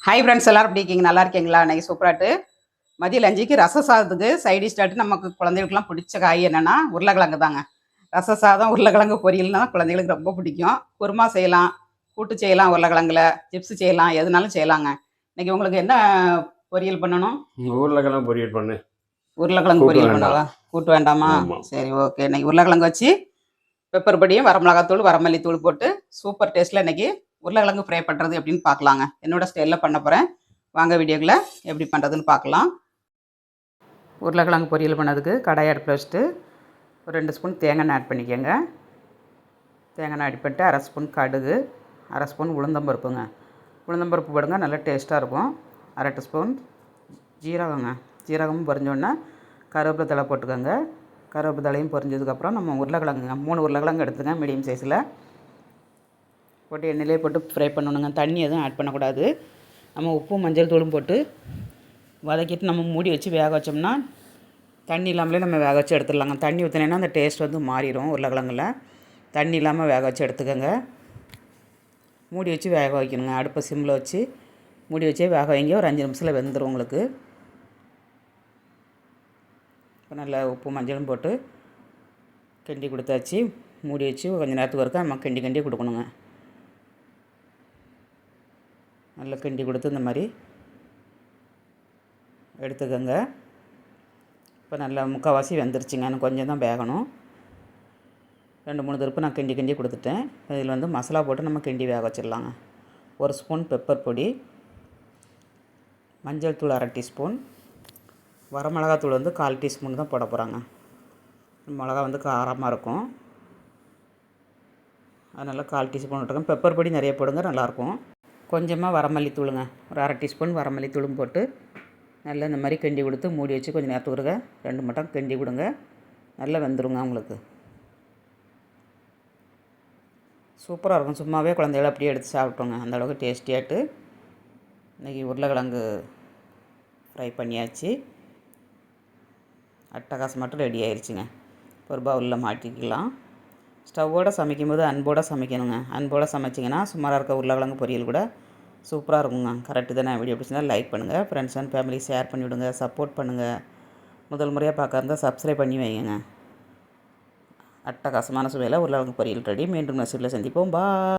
Hi friends, எல்லாரும் எப்படி இருக்கீங்க? நல்லா இருக்கீங்களா? இன்னைக்கு சூப்பராட்டு மதிய லஞ்சுக்கு ரச சாதத்துக்கு சைடிஷ் ஸ்டார்ட்டு நமக்கு குழந்தைகளுக்குலாம் பிடிச்ச காய் என்னென்னா உருளைக்கிழங்கு தாங்க. ரச சாதம் உருளைக்கிழங்கு பொரியல்னா குழந்தைகளுக்கு ரொம்ப பிடிக்கும். குருமா செய்யலாம், கூட்டு செய்யலாம், உருளைக்கிழங்குல சிப்ஸ் செய்யலாம், எதுனாலும் செய்யலாங்க. இன்னைக்கு உங்களுக்கு என்ன பொரியல் பண்ணணும்? உருளைக்கிழங்கு பொரியல் பண்ணு. உருளைக்கிழங்கு கூட்டு பொரியல் வேண்டாம். பண்ணவா? கூட்டு வேண்டாமா? ஆமாம். சரி, ஓகே. இன்னைக்கு உருளைக்கிழங்கு வச்சு பெப்பர் பொடியும் வரமிளகாத்தூள் வரமல்லி தூள் போட்டு சூப்பர் டேஸ்ட்டில் இன்னைக்கு உருளைக்கிழங்கு ஃப்ரை பண்ணுறது எப்படின்னு பார்க்கலாங்க. என்னோட ஸ்டைலில் பண்ண போகிறேன். வாங்க வீடியோக்குள்ள எப்படி பண்ணுறதுன்னு பார்க்கலாம். உருளைக்கிழங்கு பொரியல் பண்ணதுக்கு கடாயை அடுப்பில் வச்சுட்டு ஒரு 2 ஸ்பூன் தேங்காய் எண்ணெய் ஆட் பண்ணிக்கோங்க. தேங்காய் எண்ணெய் ஆட் பண்ணிட்டு அரை ஸ்பூன் கடுகு, அரை ஸ்பூன் உளுந்தம்பருப்புங்க. உளுந்தம்பருப்பு போடுங்க, நல்லா டேஸ்ட்டாக இருக்கும். அரை ஸ்பூன் ஜீரகங்க. ஜீரகமும் பொரிஞ்சோடனே கருவேப்பிலை தழை போட்டுக்கோங்க. கருவேப்பிலை தலையும் பொரிஞ்சதுக்கப்புறம் நம்ம உருளைக்கிழங்குங்க 3 உருளைக்கிழங்கு எடுத்துங்க, மீடியம் சைஸில் போட்டு எண்ணெயிலே போட்டு ஃப்ரை பண்ணணுங்க. தண்ணி எதுவும் ஆட் பண்ணக்கூடாது. நம்ம உப்பும் மஞ்சள் தூளும் போட்டு வதக்கிட்டு நம்ம மூடி வச்சு வேக வச்சோம்னா தண்ணி இல்லாமலே நம்ம வேக வச்சு எடுத்துடலாங்க. தண்ணி ஊற்றினேன்னா அந்த டேஸ்ட் வந்து மாறிடும். உருளைக்கிழங்குல தண்ணி இல்லாமல் வேக வச்சு எடுத்துக்கோங்க. மூடி வச்சு வேக வைக்கணுங்க. அடுப்பை சிம்மில் வச்சு மூடி வச்சே வேக வைங்க. ஒரு 5 நிமிஷத்தில் வெந்துடும் உங்களுக்கு. இப்போ நல்லா உப்பு மஞ்சளும் போட்டு கிண்டி கொடுத்தாச்சு. மூடி வச்சு கொஞ்சம் நேரத்துக்கு வரைக்கும் நம்ம கிண்டி கொடுக்கணுங்க. நல்லா கிண்டி கொடுத்து இந்த மாதிரி எடுத்துக்கோங்க. இப்போ நல்லா முக்கால்வாசி வெந்துருச்சுங்க. எனக்கு கொஞ்சம் தான் வேகணும். 2-3 திருப்பு நான் கிண்டி கொடுத்துட்டேன். இதில் வந்து மசாலா போட்டு நம்ம கிண்டி வேக வச்சிடலாங்க. 1 ஸ்பூன் பெப்பர் பொடி, மஞ்சள் தூள் அரை டீஸ்பூன், வரமிளகாத்தூள் வந்து 1/4 டீஸ்பூன் தான் போட போகிறாங்க. மிளகா வந்து காரமாக இருக்கும், அதனால் 1/4 டீஸ்பூன் விட்டுருக்கேன். பெப்பர் பொடி நிறைய போடுங்க, நல்லாயிருக்கும். கொஞ்சமாக வரமல்லி தூளுங்க, ஒரு அரை டீஸ்பூன் வரமல்லி தூளும் போட்டு நல்லா இந்த மாதிரி கிண்டி கொடுத்து மூடி வச்சு கொஞ்சம் நேரத்துக்கு 2 மட்டம் கிண்டி கொடுங்க. நல்லா வெந்துருங்க உங்களுக்கு. சூப்பராக இருக்கும். சும்மாவே குழந்தைகளை அப்படியே எடுத்து சாப்பிட்டோங்க. அந்தளவுக்கு டேஸ்டியாட்டு இன்றைக்கி உருளைக்கிழங்கு ஃப்ரை பண்ணியாச்சு. அட்டகாசம் மட்டும் ரெடி ஆயிடுச்சுங்க. ஒரு பவுலில் மாட்டிக்கலாம். ஸ்டவ்வோடு சமைக்கும்போது அன்போடு சமைக்கணுங்க. அன்போடு சமைச்சிங்கன்னா சுமாராக இருக்க உருளைக்கிழங்கு பொரியல் கூட சூப்பராக இருக்குங்க. கரெக்டு தானே? வீடியோ பிடிச்சிருந்தா லைக் பண்ணுங்கள், ஃப்ரெண்ட்ஸ் அண்ட் ஃபேமிலி ஷேர் பண்ணிவிடுங்க, சப்போர்ட் பண்ணுங்கள். முதல் முறையாக பார்க்க இருந்தால் சப்ஸ்கிரைப் பண்ணி வைங்க. அட்டகாசமான சுவையில் உருளைக்கிழங்கு பொரியல் ரெடி. மீண்டும் நெக்ஸ்ட் வீடியோவில் சந்திப்போம். பாய்.